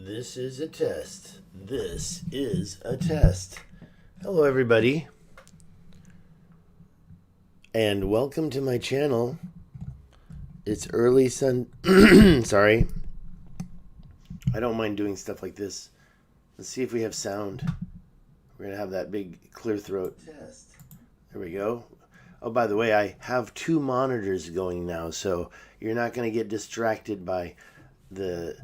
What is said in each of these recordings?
This is a test. This is a test. Hello, everybody. And welcome to my channel. It's early sorry. I don't mind doing stuff like this. Let's see if we have sound. We're going to have that big clear throat test. There we go. Oh, by the way, I have two monitors going now, so you're not going to get distracted by the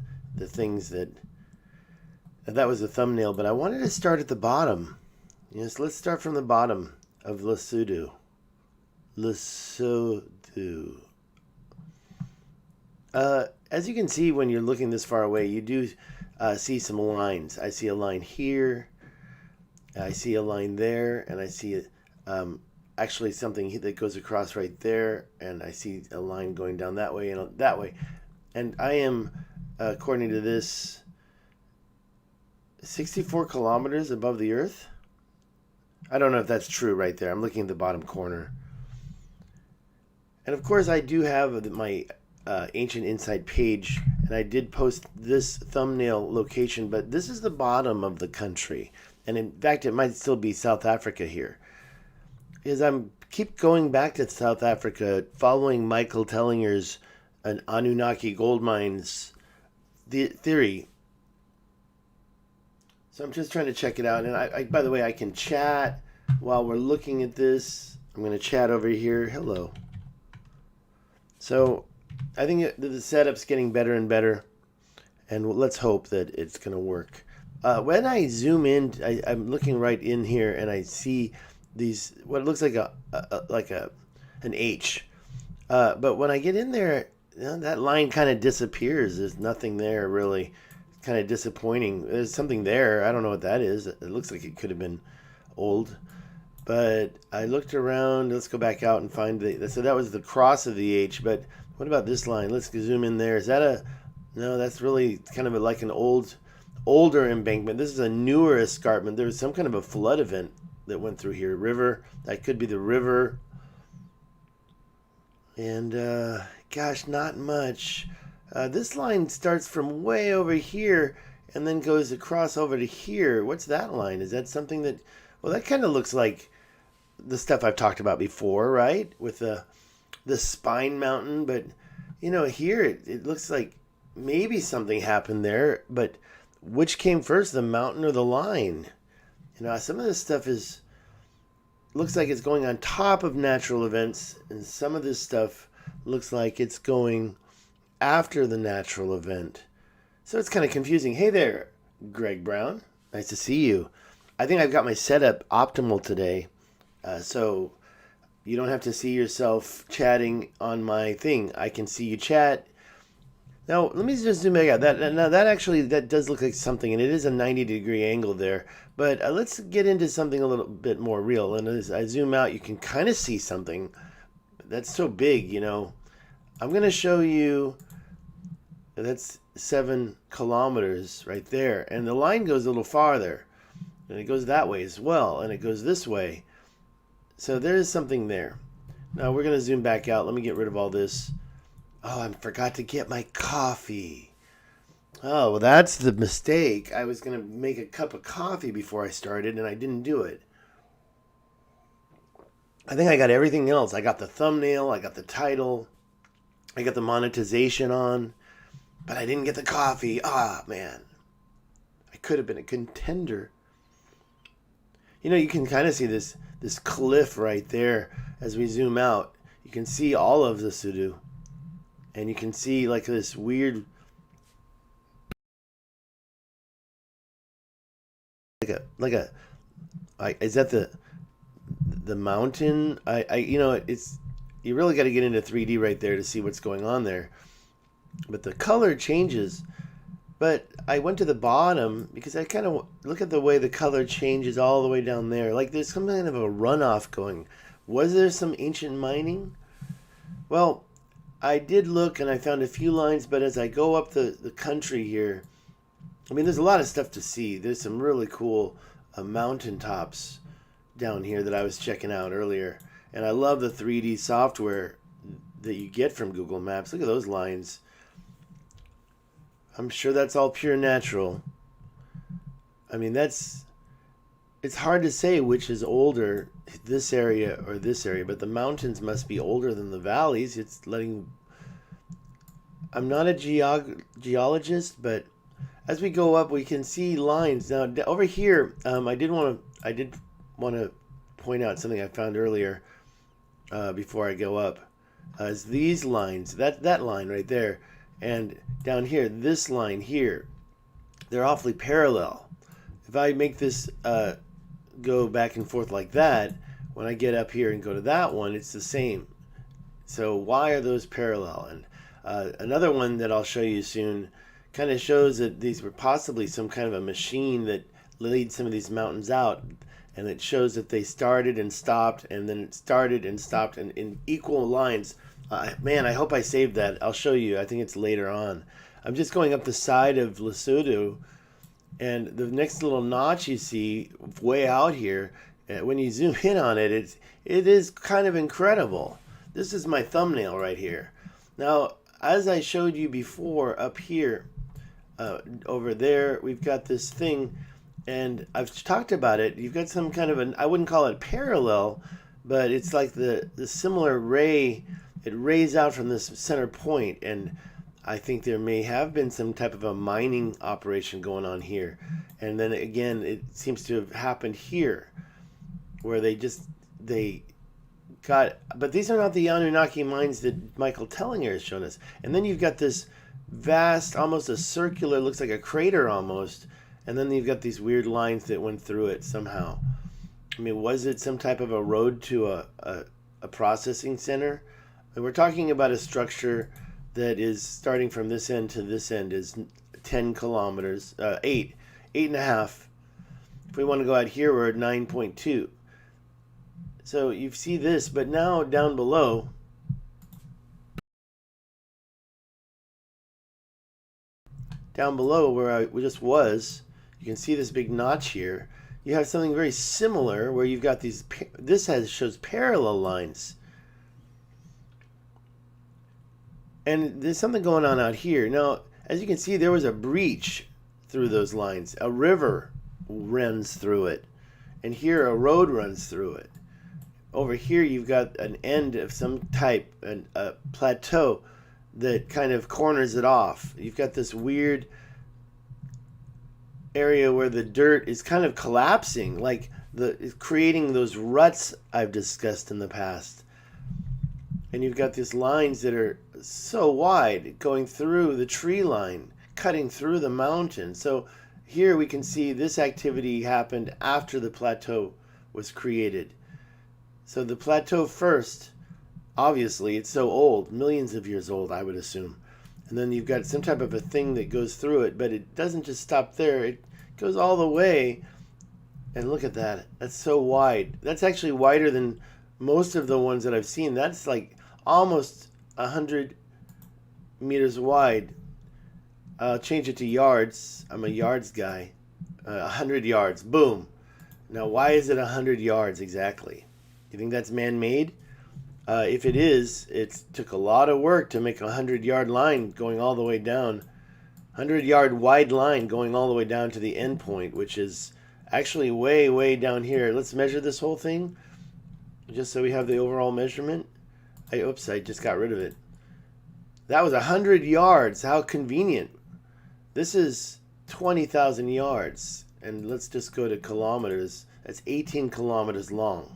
things that was the thumbnail, but I wanted to start at the bottom. Yes, let's start from the bottom of Lesotho. As you can see when you're looking this far away, you do see some lines. I see a line here, I see a line there, and I see actually something that goes across right there, and I see a line going down that way and that way. And I am, according to this, 64 kilometers above the earth. I don't know if that's true right there. I'm looking at the bottom corner. And of course I do have my Ancient Insight page, and I did post this thumbnail location, but this is the bottom of the country. And in fact, it might still be South Africa here. Because I'm keep going back to South Africa, following Michael Tellinger's an Anunnaki gold mines theory. So I'm just trying to check it out. And I by the way, I can chat while we're looking at this. I'm going to chat over here. Hello. So I think the setup's getting better and better. And let's hope that it's going to work. When I zoom in, I'm looking right in here, and I see these, what looks like an H. But when I get in there, that line kind of disappears. There's nothing there really. Kind of disappointing. There's something there. I don't know what that is. It looks like it could have been old. But I looked around. Let's go back out and find so that was the cross of the H. But what about this line? Let's zoom in there. Is that no, that's really kind of like an older embankment. This is a newer escarpment. There was some kind of a flood event that went through here. River. That could be the river. And gosh, not much. This line starts from way over here and then goes across over to here. What's that line? Is that something that... Well, that kind of looks like the stuff I've talked about before, right? With the spine mountain. But, you know, here it looks like maybe something happened there. But which came first, the mountain or the line? You know, some of this stuff looks like it's going on top of natural events. And some of this stuff looks like it's going after the natural event. So it's kind of confusing. Hey there, Greg Brown. Nice to see you. I think I've got my setup optimal today. So you don't have to see yourself chatting on my thing. I can see you chat. Now, let me just zoom back out. That does look like something, and it is a 90-degree angle there. But let's get into something a little bit more real. And as I zoom out, you can kind of see something. That's so big, you know. I'm going to show you. That's 7 kilometers right there. And the line goes a little farther. And it goes that way as well. And it goes this way. So there is something there. Now we're going to zoom back out. Let me get rid of all this. Oh, I forgot to get my coffee. Oh, well, that's the mistake. I was going to make a cup of coffee before I started, and I didn't do it. I think I got everything else. I got the thumbnail. I got the title. I got the monetization on. But I didn't get the coffee. Ah, man. I could have been a contender. You know, you can kind of see this cliff right there as we zoom out. You can see all of the Lesotho. And you can see like this weird... is that the mountain? You know, you really got to get into 3D right there to see what's going on there. But the color changes. But I went to the bottom because I kind of look at the way the color changes all the way down there. Like there's some kind of a runoff going. Was there some ancient mining? Well, I did look and I found a few lines, but as I go up the country here, I mean, there's a lot of stuff to see. There's some really cool mountaintops down here that I was checking out earlier. And I love the 3D software that you get from Google Maps. Look at those lines. I'm sure that's all pure natural. I mean, it's hard to say which is older, this area or this area, but the mountains must be older than the valleys. I'm not a geologist, but as we go up, we can see lines. Now, over here, I did want to point out something I found earlier before I go up. Is these lines, that line right there, and down here, this line here, they're awfully parallel. If I make this go back and forth like that, when I get up here and go to that one, it's the same. So why are those parallel? And another one that I'll show you soon kind of shows that these were possibly some kind of a machine that laid some of these mountains out, and it shows that they started and stopped, and then it started and stopped in equal lines. Man, I hope I saved that. I'll show you. I think it's later on. I'm just going up the side of Lesotho, and the next little notch you see way out here, when you zoom in on it, it is kind of incredible. This is my thumbnail right here. Now, as I showed you before, up here, over there, we've got this thing, and I've talked about it. You've got some kind of I wouldn't call it parallel, but it's like the similar ray. It rays out from this center point, and I think there may have been some type of a mining operation going on here. And then again, it seems to have happened here, where they got, but these are not the Anunnaki mines that Michael Tellinger has shown us. And then you've got this vast, almost a circular, looks like a crater almost, and then you've got these weird lines that went through it somehow. I mean, was it some type of a road to a processing center? And we're talking about a structure that is starting from this end to this end is 10 kilometers, 8.5. If we want to go out here, we're at 9.2. So you see this, but now down below, where I just was, you can see this big notch here. You have something very similar where you've got these, shows parallel lines. And there's something going on out here. Now, as you can see, there was a breach through those lines. A river runs through it. And here a road runs through it. Over here you've got an end of some type, a plateau that kind of corners it off. You've got this weird area where the dirt is kind of collapsing, like creating those ruts I've discussed in the past. And you've got these lines that are so wide going through the tree line, cutting through the mountain. So here we can see this activity happened after the plateau was created. So the plateau first, obviously it's so old, millions of years old, I would assume. And then you've got some type of a thing that goes through it, but it doesn't just stop there. It goes all the way. And look at that. That's so wide. That's actually wider than most of the ones that I've seen. That's like almost 100 meters wide. I'll change it to yards. I'm a yards guy. 100 yards. Boom. Now, why is it 100 yards exactly? You think that's man-made? If it is, it took a lot of work to make a 100-yard line going all the way down. 100-yard wide line going all the way down to the end point, which is actually way, way down here. Let's measure this whole thing, just so we have the overall measurement. Oops, I just got rid of it. That was 100 yards. How convenient. This is 20,000 yards. And let's just go to kilometers. That's 18 kilometers long.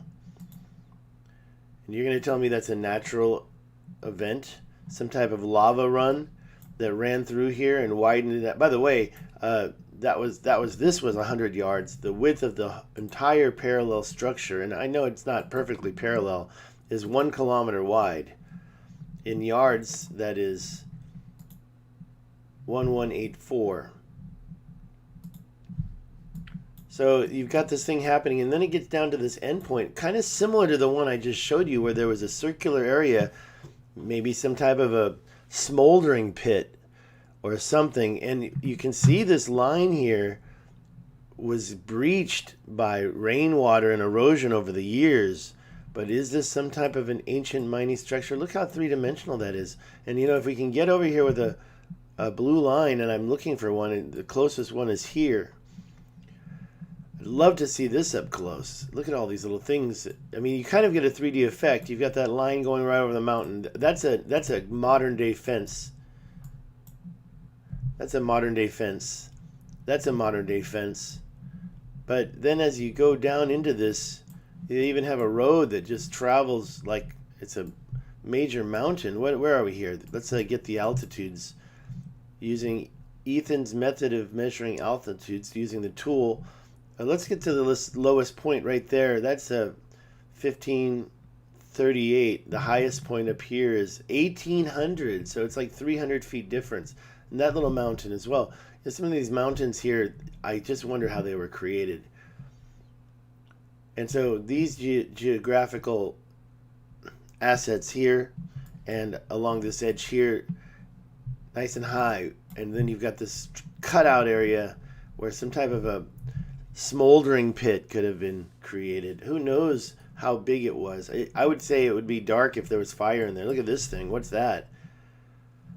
And you're going to tell me that's a natural event? Some type of lava run that ran through here and widened it. By the way, this was 100 yards. The width of the entire parallel structure, and I know it's not perfectly parallel, is 1 kilometer wide. In yards, that is 1184. So you've got this thing happening, and then it gets down to this endpoint, kind of similar to the one I just showed you, where there was a circular area, maybe some type of a smoldering pit or something. And you can see this line here was breached by rainwater and erosion over the years. But is this some type of an ancient mining structure? Look how three-dimensional that is. And, you know, if we can get over here with a blue line, and I'm looking for one, and the closest one is here. I'd love to see this up close. Look at all these little things. I mean, you kind of get a 3D effect. You've got that line going right over the mountain. That's a modern day fence. That's a modern day fence. That's a modern day fence. But then as you go down into this, you even have a road that just travels like it's a major mountain. Where are we here? Let's get the altitudes. Using Ethan's method of measuring altitudes using the tool. Let's get to the lowest point right there. That's a 1538. The highest point up here is 1800. So it's like 300 feet difference. And that little mountain as well. There's some of these mountains here, I just wonder how they were created. And so these geographical assets here and along this edge here, nice and high. And then you've got this cutout area where some type of a smoldering pit could have been created. Who knows how big it was? I would say it would be dark if there was fire in there. Look at this thing. What's that?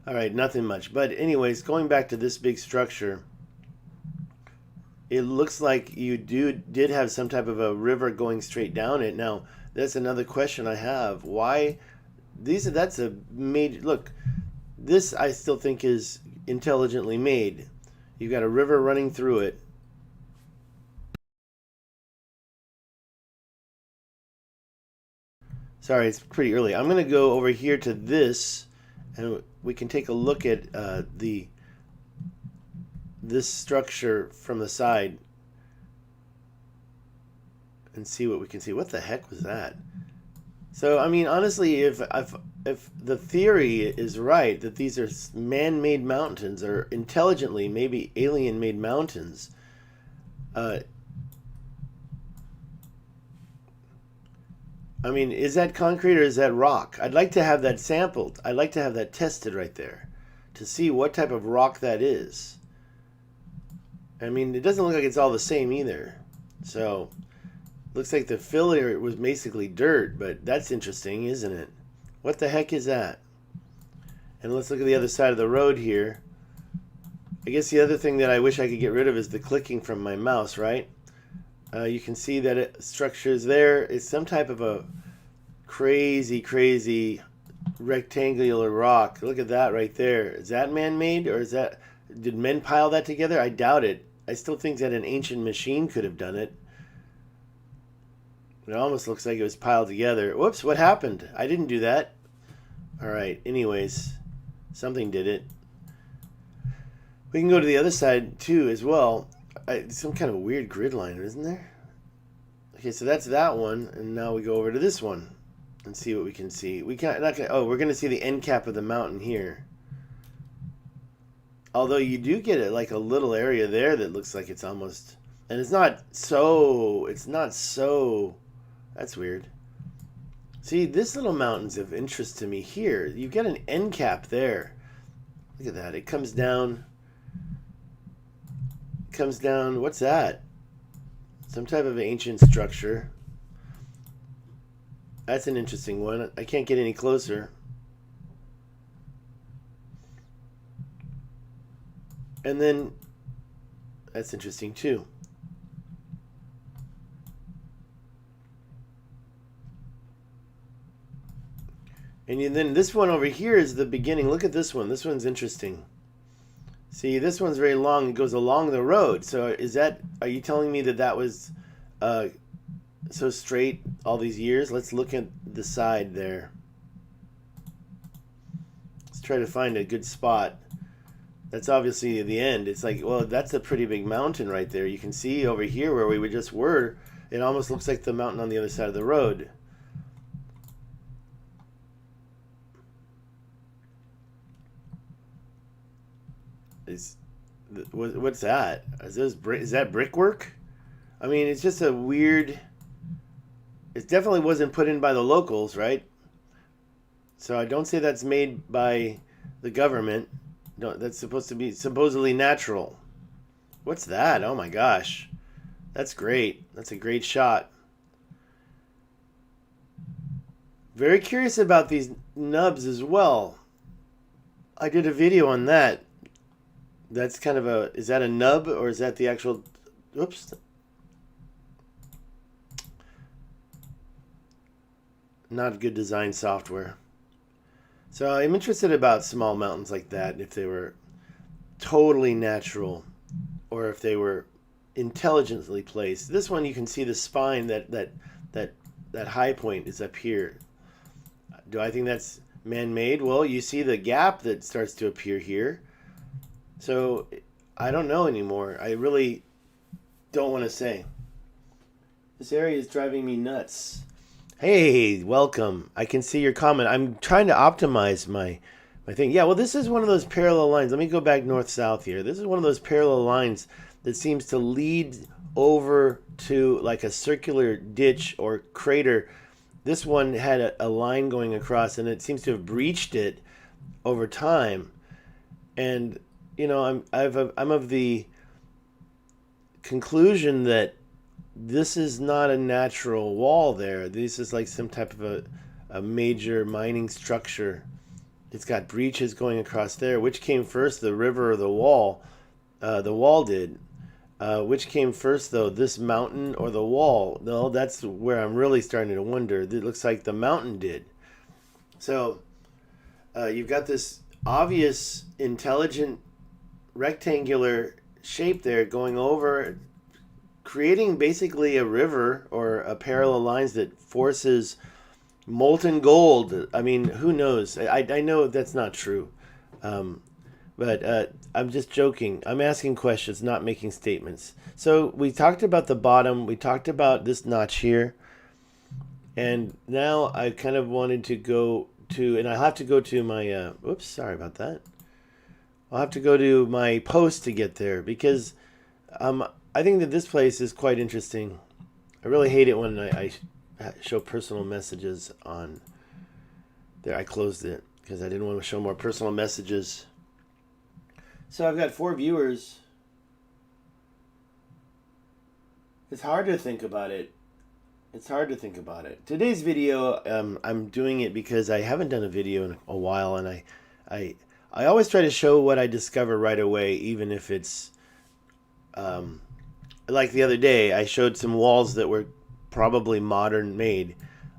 All right, nothing much. But anyways, going back to this big structure, it looks like you did have some type of a river going straight down it. Now, that's another question I have. Why? That's a major... Look, this I still think is intelligently made. You've got a river running through it. Sorry, it's pretty early. I'm going to go over here to this, and we can take a look at this structure from the side and see what we can see. What the heck was that? So, I mean, honestly, if the theory is right that these are man-made mountains or intelligently maybe alien-made mountains, I mean, is that concrete or is that rock? I'd like to have that sampled. I'd like to have that tested right there to see what type of rock that is. I mean, it doesn't look like it's all the same either. So, looks like the filler was basically dirt, but that's interesting, isn't it? What the heck is that? And let's look at the other side of the road here. I guess the other thing that I wish I could get rid of is the clicking from my mouse, right? You can see that structure is there. It's some type of a crazy rectangular rock. Look at that right there. Is that man-made, or did men pile that together? I doubt it. I still think that an ancient machine could have done it. It almost looks like it was piled together. Whoops, what happened? I didn't do that. All right, anyways, something did it. We can go to the other side too as well. Some kind of weird grid line, isn't there? Okay, so that's that one, and now we go over to this one and see what we can see. We're going to see the end cap of the mountain here. Although you do get it like a little area there that looks like it's almost, and it's not so. That's weird. See, this little mountain's of interest to me here. You've got an end cap there. Look at that. It comes down. What's that? Some type of ancient structure. That's an interesting one. I can't get any closer. And then that's interesting too. And then this one over here is the beginning. Look at this one. This one's interesting. See, this one's very long. It goes along the road. So are you telling me that was so straight all these years? Let's look at the side there. Let's try to find a good spot. That's obviously the end. It's like, well, that's a pretty big mountain right there. You can see over here where we just were, it almost looks like the mountain on the other side of the road. What's that? Is that brickwork? I mean, it's just a weird... It definitely wasn't put in by the locals, right? So I don't say that's made by the government. No, that's supposed to be supposedly natural. What's that? Oh my gosh. That's great. That's a great shot. Very curious about these nubs as well. I did a video on that. That's kind of a, is that a nub or is that the actual, oops. Not good design software. So I'm interested about small mountains like that, if they were totally natural or if they were intelligently placed. This one you can see the spine, that high point is up here. Do I think that's man-made? Well, you see the gap that starts to appear here. So I don't know anymore. I really don't want to say. This area is driving me nuts. Hey, welcome. I can see your comment. I'm trying to optimize my thing. Yeah, well, this is one of those parallel lines. Let me go back north-south here. This is one of those parallel lines that seems to lead over to like a circular ditch or crater. This one had a line going across, and it seems to have breached it over time. And you know, I'm of the conclusion that this is not a natural wall there. This is like some type of a major mining structure. It's got breaches going across there. Which came first, the river or the wall? The wall did. Which came first, though, this mountain or the wall? No, that's where I'm really starting to wonder. It looks like the mountain did. So you've got this obvious, intelligent, rectangular shape there going over, creating basically a river or a parallel lines that forces molten gold. I mean, who knows? I know that's not true. But I'm just joking. I'm asking questions, not making statements. So we talked about the bottom. We talked about this notch here. And now I kind of wanted to go to, and I'll have to go to my, oops, sorry about that. I'll have to go to my post to get there because I think that this place is quite interesting. I really hate it when I show personal messages on there. I closed it because I didn't want to show more personal messages. So I've got 4 viewers. It's hard to think about it. It's hard to think about it. Today's video, I'm doing it because I haven't done a video in a while, and I always try to show what I discover right away, even if it's like the other day, I showed some walls that were probably modern made.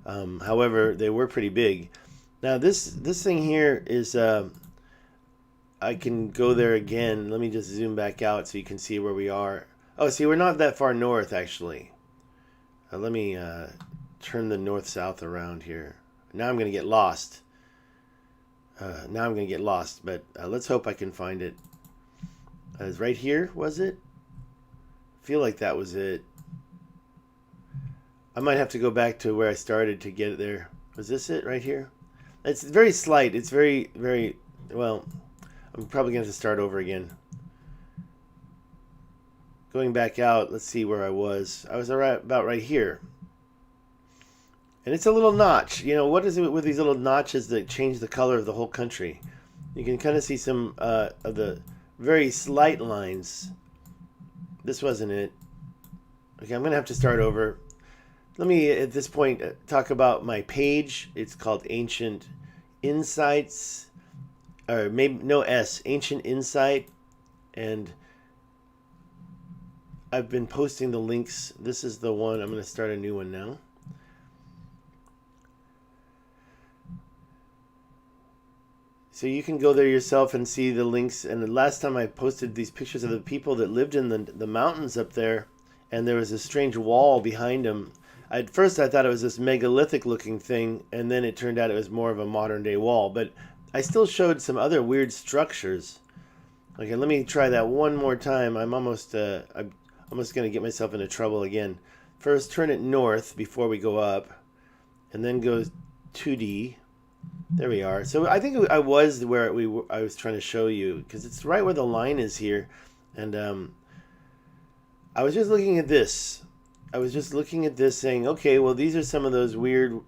However, they were pretty big. Now this thing here is I can go there again. Let me just zoom back out so you can see where we are. Oh, see, we're not that far north, actually. Let me turn the north-south around here. Now I'm going to get lost. But let's hope I can find it. It was right here, was it? I feel like that was it. I might have to go back to where I started to get it there. Was this it right here? It's very slight. It's very, very, well, I'm probably going to have to start over again. Going back out, let's see where I was. I was about right here. And it's a little notch. You know, what is it with these little notches that change the color of the whole country? You can kind of see some of the very slight lines. This wasn't it. Okay, I'm going to have to start over. Let me, at this point, talk about my page. It's called Ancient Insights. Or maybe, no S. Ancient Insight. And I've been posting the links. This is the one. I'm going to start a new one now. So you can go there yourself and see the links. And the last time I posted these pictures of the people that lived in the mountains up there, and there was a strange wall behind them. At first I thought it was this megalithic looking thing, and then it turned out it was more of a modern day wall. But I still showed some other weird structures. Okay, let me try that one more time. I'm almost going to get myself into trouble again. First, turn it north before we go up, and then go 2D. There we are. So I think I was where I was trying to show you, because it's right where the line is here. And I was just looking at this. Saying, okay, well, these are some of those weird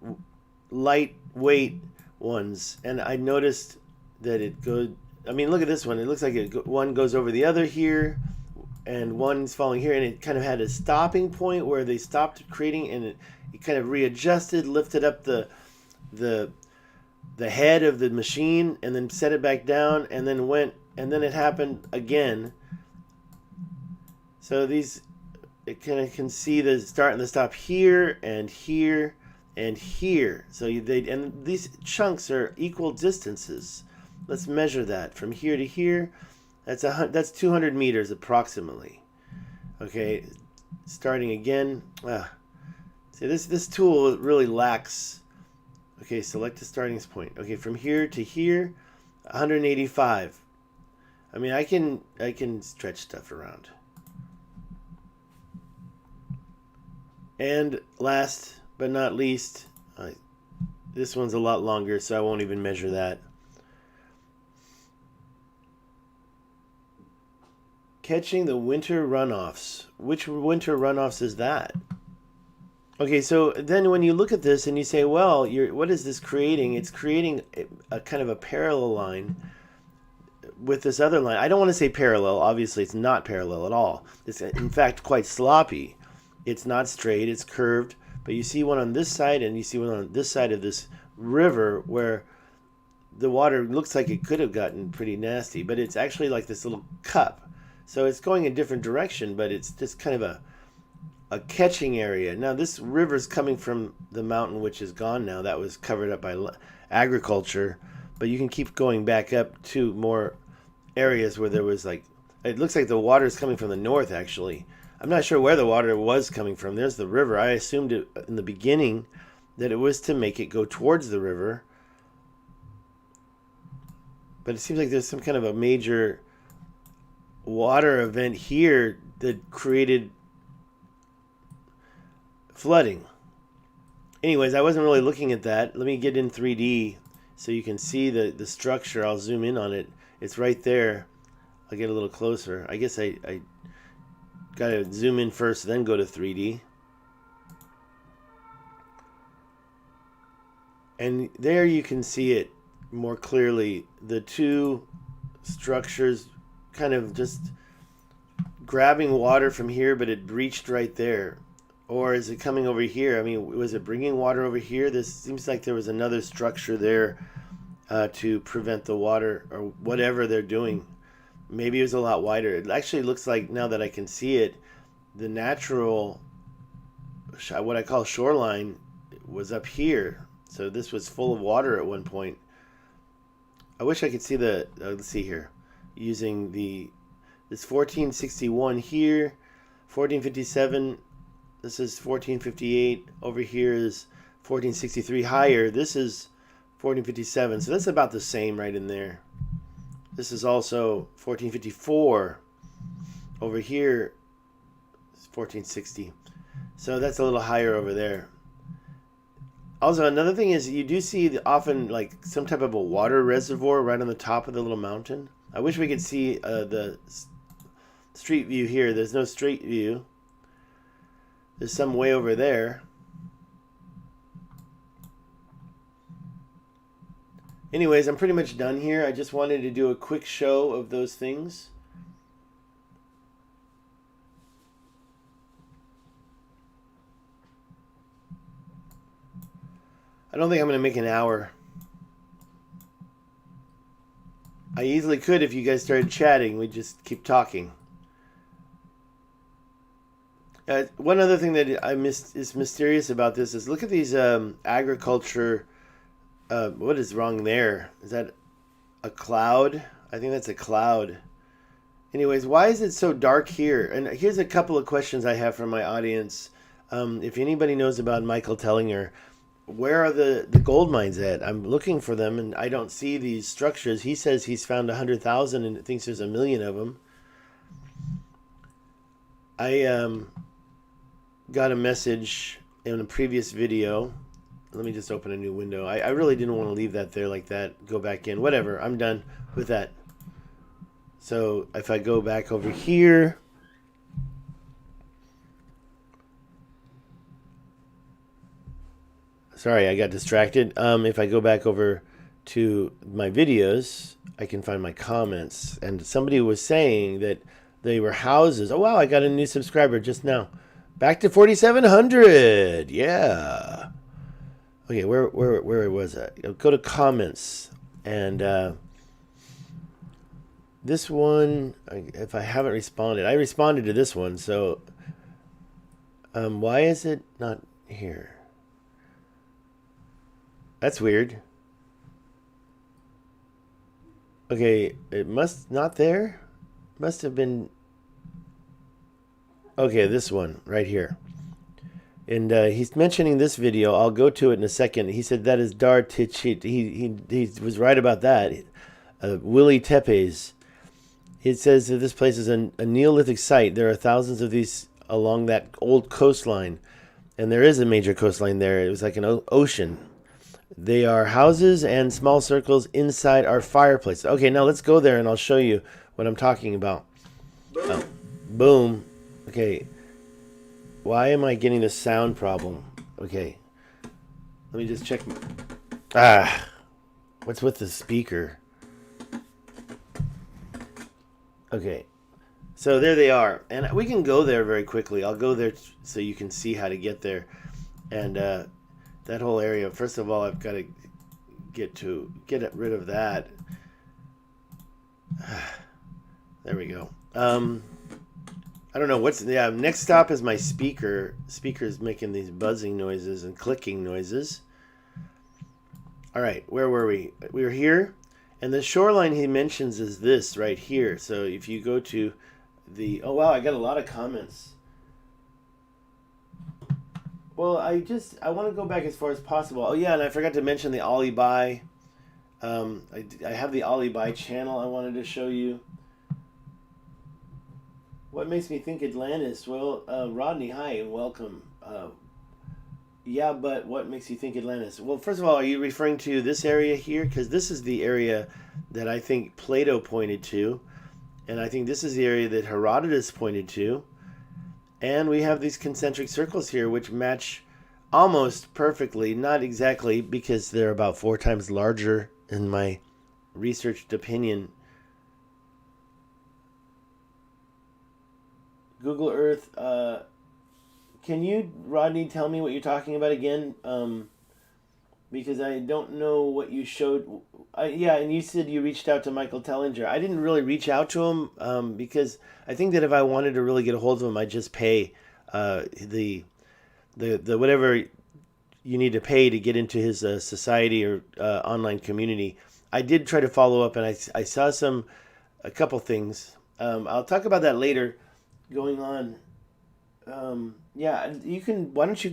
lightweight ones. And I noticed that it goes, I mean, look at this one. It looks like one goes over the other here, and one's falling here. And it kind of had a stopping point where they stopped creating, and it kind of readjusted, lifted up the head of the machine, and then set it back down, and then went and then it happened again. So these, it kind of can see the start and the stop here and here and here. So and these chunks are equal distances. Let's measure that from here to here. That's 200 meters approximately. Okay, starting again. See, this tool really lacks. Okay, select the starting point. Okay, from here to here, 185. I mean, I can stretch stuff around. And last but not least, this one's a lot longer, so I won't even measure that. Catching the winter runoffs. Which winter runoffs is that? Okay, so then when you look at this and you say, well, what is this creating? It's creating a kind of a parallel line with this other line. I don't want to say parallel. Obviously, it's not parallel at all. It's, in fact, quite sloppy. It's not straight. It's curved. But you see one on this side and you see one on this side of this river where the water looks like it could have gotten pretty nasty. But it's actually like this little cup. So it's going a different direction, but it's just kind of a catching area. Now, this river's coming from the mountain, which is gone now. That was covered up by agriculture. But you can keep going back up to more areas where there was like, it looks like the water is coming from the north, actually. I'm not sure where the water was coming from. There's the river. I assumed it in the beginning that it was to make it go towards the river. But it seems like there's some kind of a major water event here that created flooding. Anyways, I wasn't really looking at that. Let me get in 3D so you can see the structure. I'll zoom in on it. It's right there. I'll get a little closer. I guess I gotta zoom in first, then go to 3D. And there you can see it more clearly. The two structures kind of just grabbing water from here, but it breached right there. Or is it coming over here? I mean, was it bringing water over here? This seems like there was another structure there to prevent the water or whatever they're doing. Maybe it was a lot wider. It actually looks like, now that I can see it, the natural, what I call shoreline, was up here. So this was full of water at one point. I wish I could see the, let's see here, using this 1461 here, 1457, this is 1458, over here is 1463 higher, this is 1457, so that's about the same right in there. This is also 1454. Over here is 1460. So that's a little higher over there. Also, another thing is you do see often like some type of a water reservoir right on the top of the little mountain. I wish we could see the street view here. There's no street view. There's some way over there. Anyways, I'm pretty much done here. I just wanted to do a quick show of those things. I don't think I'm going to make an hour. I easily could if you guys started chatting. We just keep talking. One other thing that is mysterious about this is look at these agriculture. What is wrong there? Is that a cloud? I think that's a cloud. Anyways, why is it so dark here? And here's a couple of questions I have from my audience. If anybody knows about Michael Tellinger, where are the gold mines at? I'm looking for them and I don't see these structures. He says he's found 100,000 and thinks there's 1 million of them. I got a message in a previous video. Let me just open a new window. I really didn't want to leave that there like that. Go back in. Whatever. I'm done with that. So if I go back over here. Sorry, I got distracted. If I go back over to my videos, I can find my comments. And somebody was saying that they were houses. Oh, wow, I got a new subscriber just now. Back to 4,700. Yeah. Okay, where was that? Go to comments. And this one, if I haven't responded, I responded to this one. So why is it not here? That's weird. Okay, it must not there. Must have been. Okay, this one right here. And he's mentioning this video. I'll go to it in a second. He said that is Dar Tichit. He was right about that. Willie Tepes. It says that this place is a Neolithic site. There are thousands of these along that old coastline. And there is a major coastline there. It was like an ocean. They are houses and small circles inside our fireplace. Okay, now let's go there and I'll show you what I'm talking about. Boom. Boom. Okay. Why am I getting this sound problem? Okay. Let me just check. What's with the speaker? Okay. So there they are. And we can go there very quickly. I'll go there so you can see how to get there. And that whole area, first of all, I've got to get rid of that. There we go. I don't know what's next stop is my speaker. Speaker's making these buzzing noises and clicking noises. All right, where were we? We were here, and the shoreline he mentions is this right here. So if you go to the wow, I got a lot of comments. Well, I want to go back as far as possible. Oh yeah, and I forgot to mention the Alibi. I have the Alibi channel I wanted to show you. What makes me think Atlantis? Well, Rodney, hi and welcome. Yeah, but what makes you think Atlantis? Well, first of all, are you referring to this area here? Because this is the area that I think Plato pointed to. And I think this is the area that Herodotus pointed to. And we have these concentric circles here, which match almost perfectly. Not exactly, because they're about 4 times larger in my researched opinion. Google Earth, can you, Rodney, tell me what you're talking about again? Because I don't know what you showed. Yeah, and you said you reached out to Michael Tellinger. I didn't really reach out to him because I think that if I wanted to really get a hold of him, I'd just pay the whatever you need to pay to get into his society or online community. I did try to follow up, and I saw a couple things. I'll talk about that later. Going on, yeah, you can. Why don't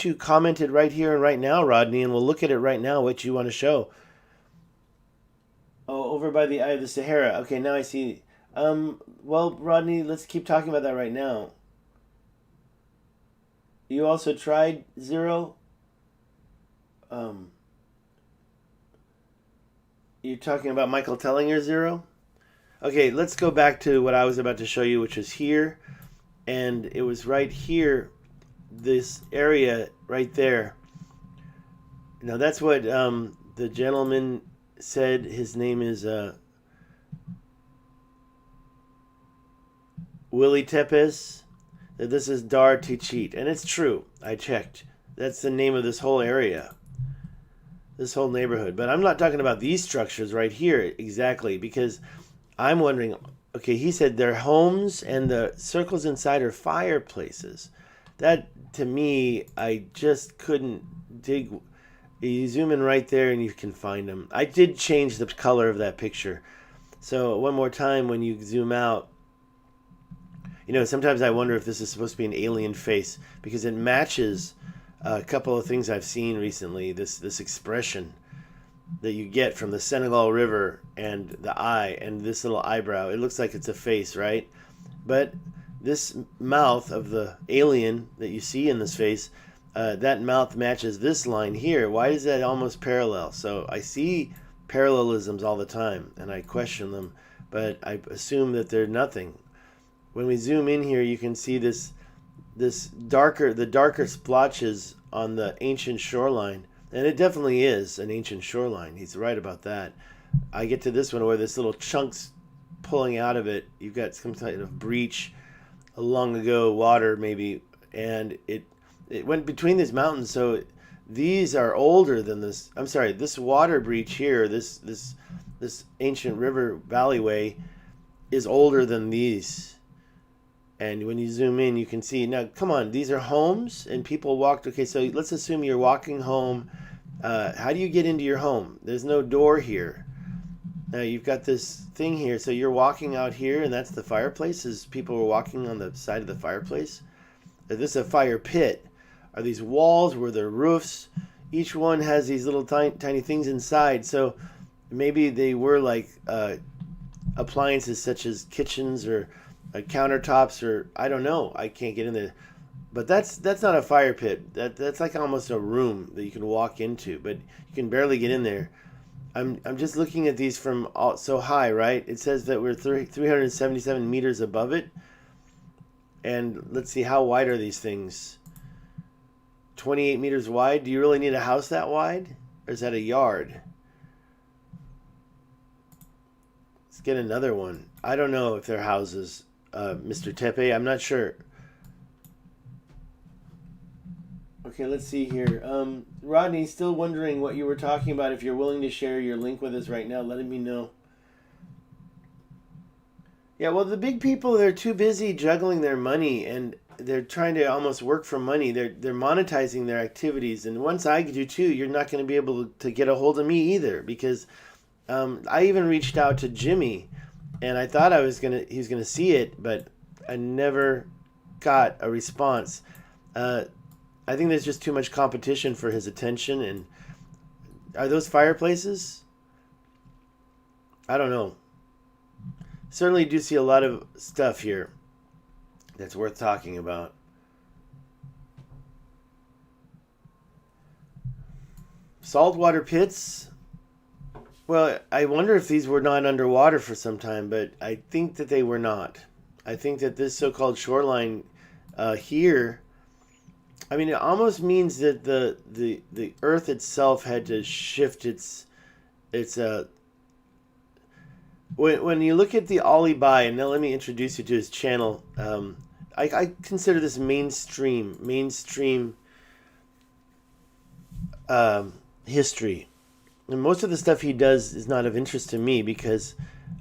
you comment it right here and right now, Rodney, and we'll look at it right now. What you want to show? Oh, over by the Eye of the Sahara. Okay, now I see. Well, Rodney, let's keep talking about that right now. You also tried Zero. You're talking about Michael Tellinger Zero. Okay, let's go back to what I was about to show you, which is here. And it was right here, this area right there. Now, that's what the gentleman said. His name is Willie Tepes. That this is Dar Tichit. And it's true. I checked. That's the name of this whole area. This whole neighborhood. But I'm not talking about these structures right here exactly, because I'm wondering, okay, he said they're homes and the circles inside are fireplaces. That, to me, I just couldn't dig. You zoom in right there and you can find them. I did change the color of that picture. So one more time, when you zoom out, sometimes I wonder if this is supposed to be an alien face, because it matches a couple of things I've seen recently, this expression that you get from the Senegal River and the eye and this little eyebrow. It looks like it's a face, right? But this mouth of the alien that you see in this face, that mouth matches this line here. Why is that almost parallel? So I see parallelisms all the time, and I question them, but I assume that they're nothing. When we zoom in here, you can see the darker splotches on the ancient shoreline. And it definitely is an ancient shoreline. He's right about that. I get to this one where this little chunk's pulling out of it. You've got some kind of breach, a long ago water maybe, and it went between these mountains. So these are older than this. I'm sorry, this water breach here, this this ancient river valleyway is older than these. And when you zoom in, you can see, now, come on, these are homes and people walked. Okay, so let's assume you're walking home. How do you get into your home? There's no door here. Now you've got this thing here. So you're walking out here, and that's the fireplace. As people were walking on the side of the fireplace. Is this a fire pit? Are these walls? Were there roofs? Each one has these little tiny things inside. So maybe they were like appliances such as kitchens or countertops, or I don't know. I can't get in there. But that's not a fire pit. That's like almost a room that you can walk into, but you can barely get in there. I'm just looking at these from so high, right? It says that we're 377 meters above it. And let's see, how wide are these things? 28 meters wide. Do you really need a house that wide? Or is that a yard? Let's get another one. I don't know if they're houses, Mr. Tepe. I'm not sure. Okay, let's see here. Rodney, still wondering what you were talking about. If you're willing to share your link with us right now, let me know. Yeah, well, the big people, they're too busy juggling their money, and they're trying to almost work for money. They're monetizing their activities. And once I do too, you're not going to be able to get a hold of me either, because I even reached out to Jimmy, and I thought he was gonna see it, but I never got a response. I think there's just too much competition for his attention. And are those fireplaces? I don't know. Certainly do see a lot of stuff here that's worth talking about. Saltwater pits. Well, I wonder if these were not underwater for some time, but I think that they were not. I think that this so-called shoreline here, I mean, it almost means that the earth itself had to shift its when you look at the Ali Bai, and now let me introduce you to his channel. I consider this mainstream history. And most of the stuff he does is not of interest to me because,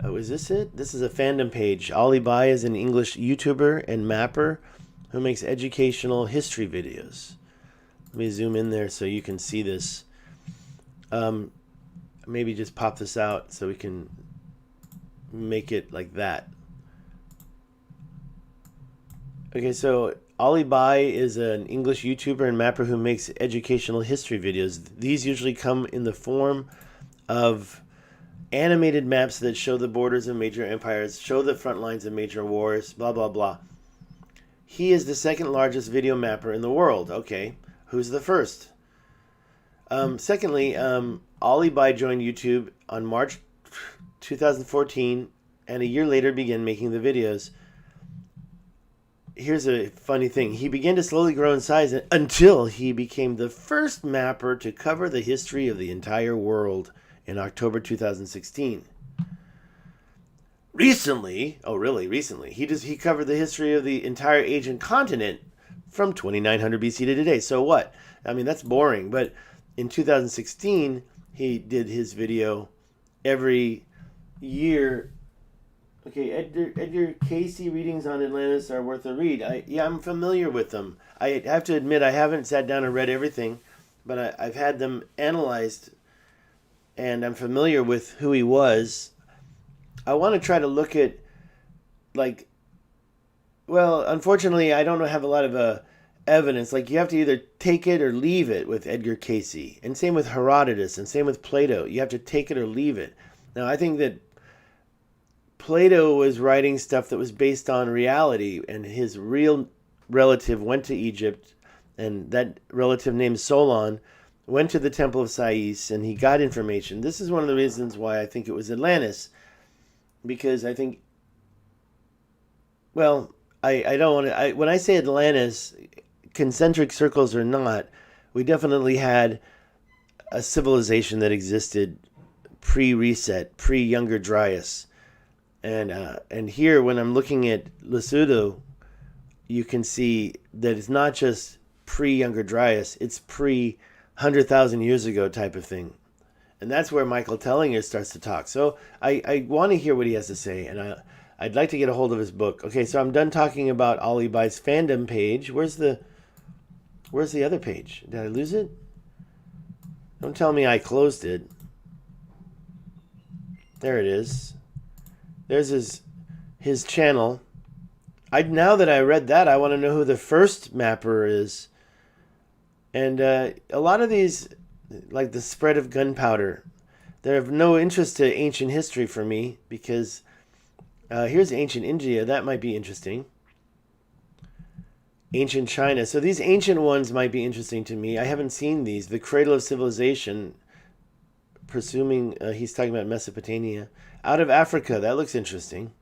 is this it? This is a fandom page. Ali Bai is an English YouTuber and mapper who makes educational history videos. Let me zoom in there so you can see this. Maybe just pop this out so we can make it like that. Okay, so Ali Bai is an English YouTuber and mapper who makes educational history videos. These usually come in the form of animated maps that show the borders of major empires, show the front lines of major wars, blah, blah, blah. He is the second largest video mapper in the world. Okay, who's the first? Secondly, Ali Bai joined YouTube on March 2014, and a year later began making the videos. Here's a funny thing. He began to slowly grow in size until he became the first mapper to cover the history of the entire world in October 2016. Recently, he covered the history of the entire Asian continent from 2900 BC to today. So what? I mean, that's boring. But in 2016, he did his video every year. Okay, Edgar Casey readings on Atlantis are worth a read. I'm familiar with them. I have to admit I haven't sat down and read everything, but I've had them analyzed, and I'm familiar with who he was. I want to try to look at, unfortunately, I don't have a lot of evidence. Like, you have to either take it or leave it with Edgar Casey, and same with Herodotus, and same with Plato. You have to take it or leave it. Now, I think that Plato was writing stuff that was based on reality, and his real relative went to Egypt, and that relative named Solon went to the Temple of Sais, and he got information. This is one of the reasons why I think it was Atlantis, because I think, I don't want to, when I say Atlantis, concentric circles or not, we definitely had a civilization that existed pre-reset, pre-Younger Dryas. And here, when I'm looking at Lesotho, you can see that it's not just pre-Younger Dryas, it's pre-100,000 years ago type of thing. And that's where Michael Tellinger starts to talk. So I want to hear what he has to say, and I'd like to get a hold of his book. Okay, so I'm done talking about Ollie Bai's fandom page. Where's the other page? Did I lose it? Don't tell me I closed it. There it is. There's his channel. Now that I read that, I want to know who the first mapper is. And a lot of these, like the spread of gunpowder, they're of no interest to ancient history for me, because here's ancient India. That might be interesting. Ancient China. So these ancient ones might be interesting to me. I haven't seen these. The cradle of civilization, presuming he's talking about Mesopotamia. Out of Africa. That looks interesting.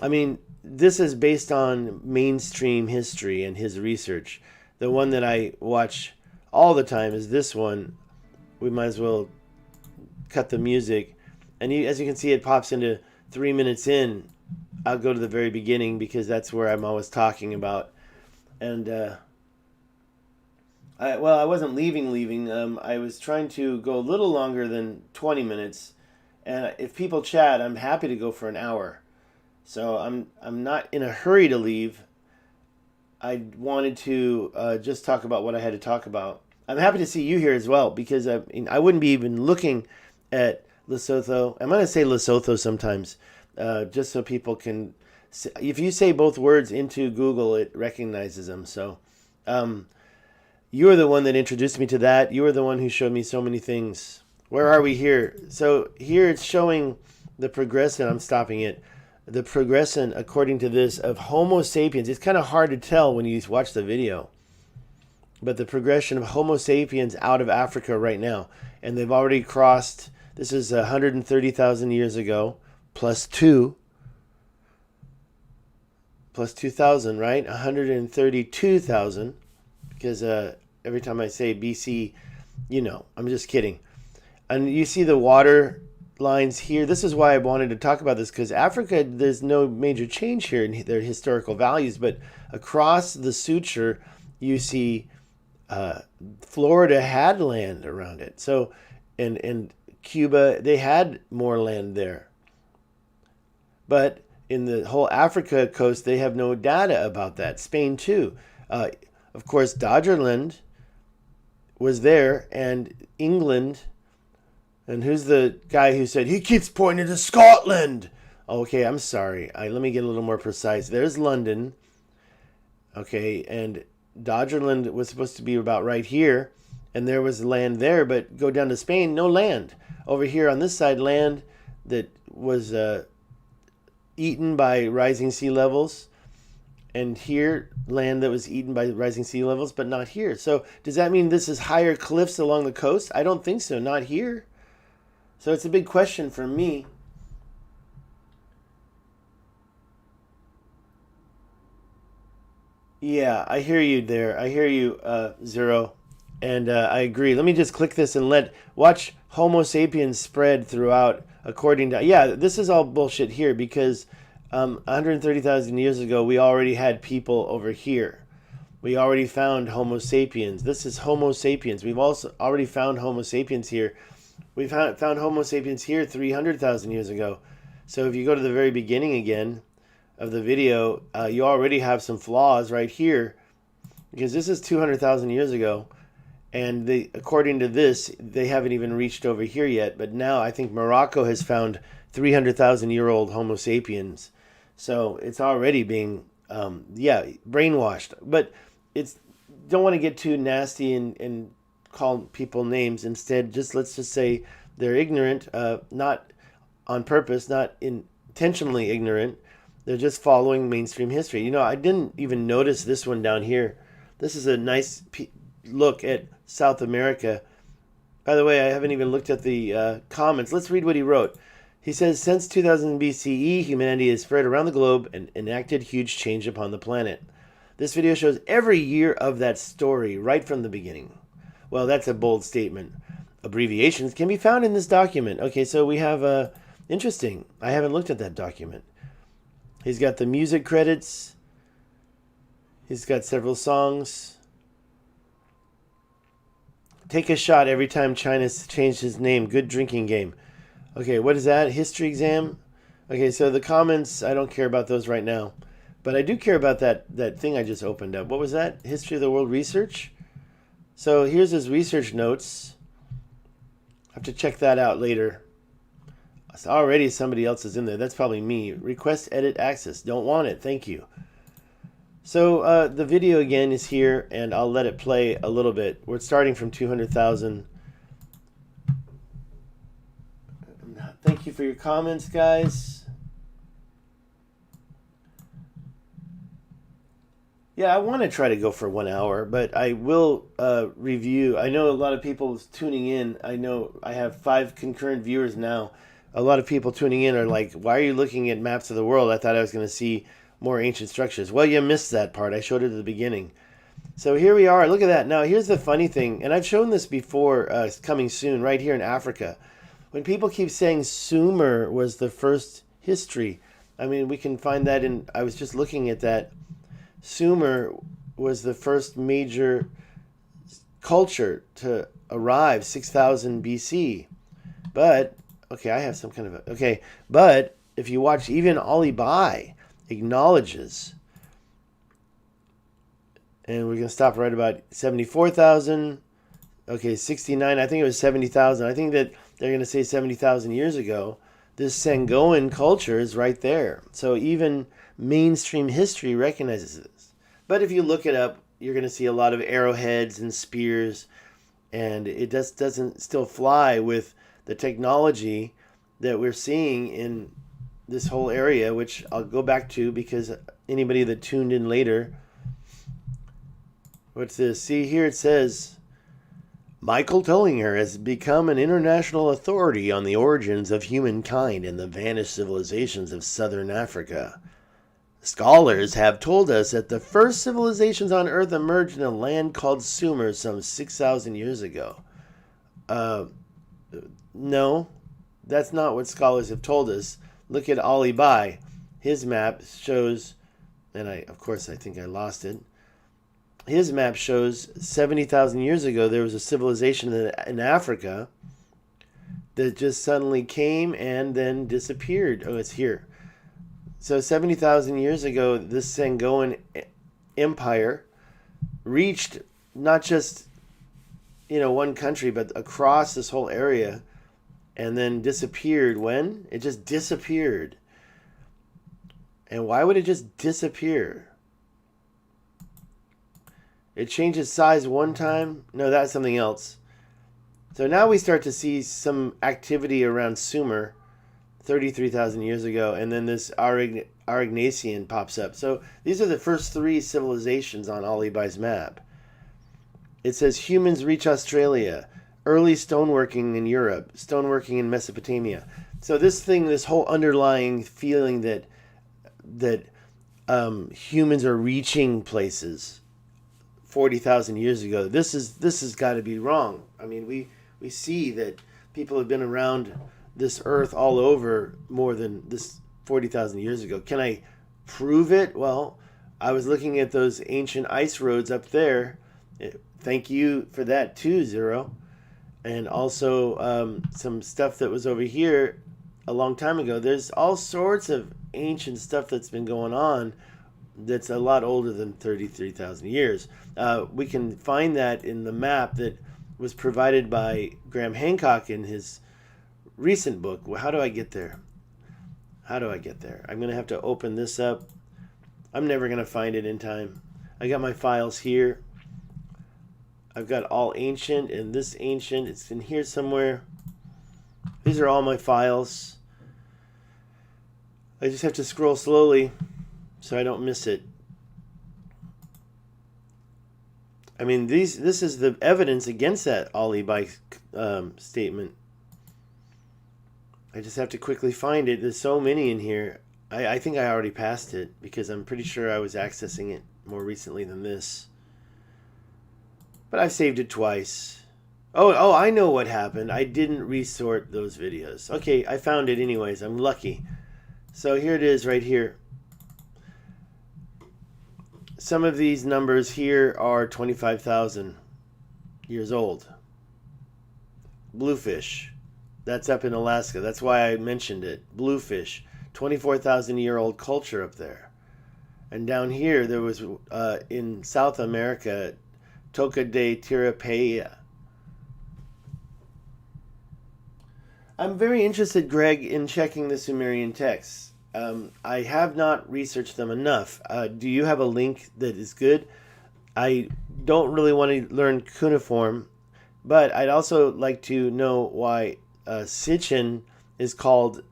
I mean, this is based on mainstream history and his research. The one that I watch all the time is this one. We might as well cut the music. And as you can see, it pops into 3 minutes in. I'll go to the very beginning because that's where I'm always talking about. And I wasn't leaving. I was trying to go a little longer than 20 minutes. And if people chat, I'm happy to go for an hour. So I'm not in a hurry to leave. I wanted to just talk about what I had to talk about. I'm happy to see you here as well, because I wouldn't be even looking at Lesotho. I'm going to say Lesotho sometimes, just so people can. If you say both words into Google, it recognizes them. So you are the one that introduced me to that. You are the one who showed me so many things. Where are we here? So here it's showing the progression. I'm stopping it. The progression, according to this, of Homo sapiens. It's kind of hard to tell when you watch the video. But the progression of Homo sapiens out of Africa right now. And they've already crossed, this is 130,000 years ago, plus 2,000, right? 132,000. Because every time I say BC, I'm just kidding. And you see the water lines here. This is why I wanted to talk about this, because Africa, there's no major change here in their historical values, but across the suture you see Florida had land around it. So and Cuba, they had more land there, but in the whole Africa coast they have no data about that. Spain too. Of course Dodgerland was there, and England. And who's the guy who said, he keeps pointing to Scotland? Okay, I'm sorry. Let me get a little more precise. There's London. Okay, and Dodgerland was supposed to be about right here. And there was land there, but go down to Spain, no land. Over here on this side, land that was eaten by rising sea levels. And here, land that was eaten by rising sea levels, but not here. So does that mean this is higher cliffs along the coast? I don't think so, not here. So it's a big question for me. Yeah, I hear you there. I hear you, Zero. And I agree. Let me just click this and watch Homo sapiens spread throughout according to... Yeah, this is all bullshit here because 130,000 years ago, we already had people over here. We already found Homo sapiens. This is Homo sapiens. We've also already found Homo sapiens here. We found Homo sapiens here 300,000 years ago. So if you go to the very beginning again of the video, you already have some flaws right here, because this is 200,000 years ago, and according to this, they haven't even reached over here yet. But now I think Morocco has found 300,000-year-old Homo sapiens. So it's already being, brainwashed. But don't want to get too nasty and call people names. Instead, let's just say they're ignorant, not on purpose, not intentionally ignorant. They're just following mainstream history. I didn't even notice this one down here. This is a nice look at South America. By the way, I haven't even looked at the comments. Let's read what he wrote. He says, since 2000 BCE, humanity has spread around the globe and enacted huge change upon the planet. This video shows every year of that story right from the beginning. Well, that's a bold statement. Abbreviations can be found in this document. Okay, so we have, interesting. I haven't looked at that document. He's got the music credits. He's got several songs. Take a shot every time China's changed his name. Good drinking game. Okay, what is that? History exam? Okay, so the comments, I don't care about those right now. But I do care about that thing I just opened up. What was that? History of the World Research? So here's his research notes. I have to check that out later. Already somebody else is in there. That's probably me. Request edit access. Don't want it. Thank you. So the video again is here, and I'll let it play a little bit. We're starting from 200,000. Thank you for your comments, guys. Yeah, I want to try to go for 1 hour, but I will review. I know a lot of people tuning in. I know I have 5 concurrent viewers now. A lot of people tuning in are like, why are you looking at maps of the world? I thought I was going to see more ancient structures. Well, you missed that part. I showed it at the beginning. So here we are. Look at that. Now, here's the funny thing, and I've shown this before, coming soon, right here in Africa. When people keep saying Sumer was the first history, I mean, we can find that in, I was just looking at that. Sumer was the first major culture to arrive, 6,000 BC. But, okay, I have some kind of a, okay, but if you watch, even Ali Bai acknowledges, and we're going to stop right about 74,000, okay, 69, I think it was 70,000. I think that they're going to say 70,000 years ago. This Sangoan culture is right there. So even mainstream history recognizes this. But if you look it up, you're going to see a lot of arrowheads and spears, and it just doesn't still fly with the technology that we're seeing in this whole area, which I'll go back to because anybody that tuned in later. What's this? See here it says, Michael Tullinger has become an international authority on the origins of humankind and the vanished civilizations of southern Africa. Scholars have told us that the first civilizations on Earth emerged in a land called Sumer some 6,000 years ago. No, that's not what scholars have told us. Look at Ali Bai. His map shows, and of course I think I lost it. His map shows 70,000 years ago there was a civilization in Africa that just suddenly came and then disappeared. Oh, it's here. So 70,000 years ago, this Sangoan empire reached not just, one country, but across this whole area, and then disappeared. When? It just disappeared. And why would it just disappear? It changes size one time? No, that's something else. So now we start to see some activity around Sumer 33,000 years ago, and then this Aurignacian pops up. So these are the first 3 civilizations on Ali Bai's map. It says humans reach Australia, early stoneworking in Europe, stoneworking in Mesopotamia. So this whole underlying feeling that humans are reaching places 40,000 years ago, this has got to be wrong. I mean, we see that people have been around this earth all over more than this 40,000 years ago. Can I prove it? Well, I was looking at those ancient ice roads up there. Thank you for that too, Zero. And also some stuff that was over here a long time ago. There's all sorts of ancient stuff that's been going on that's a lot older than 33,000 years. We can find that in the map that was provided by Graham Hancock in his recent book. How do I get there? I'm going to have to open this up. I'm never going to find it in time. I got my files here. I've got all ancient and this ancient. It's in here somewhere. These are all my files. I just have to scroll slowly so I don't miss it. I mean, this is the evidence against that Ali Bai statement. I just have to quickly find it. There's so many in here. I think I already passed it because I'm pretty sure I was accessing it more recently than this. But I've saved it twice. Oh, I know what happened. I didn't resort those videos. Okay, I found it anyways. I'm lucky. So here it is right here. Some of these numbers here are 25,000 years old. bluefish. That's up in Alaska. That's why I mentioned it. Bluefish. 24,000-year-old culture up there. And down here, there was, in South America, Toca de Tirapeia. I'm very interested, Greg, in checking the Sumerian texts. I have not researched them enough. Do you have a link that is good? I don't really want to learn cuneiform, but I'd also like to know why Sitchin is called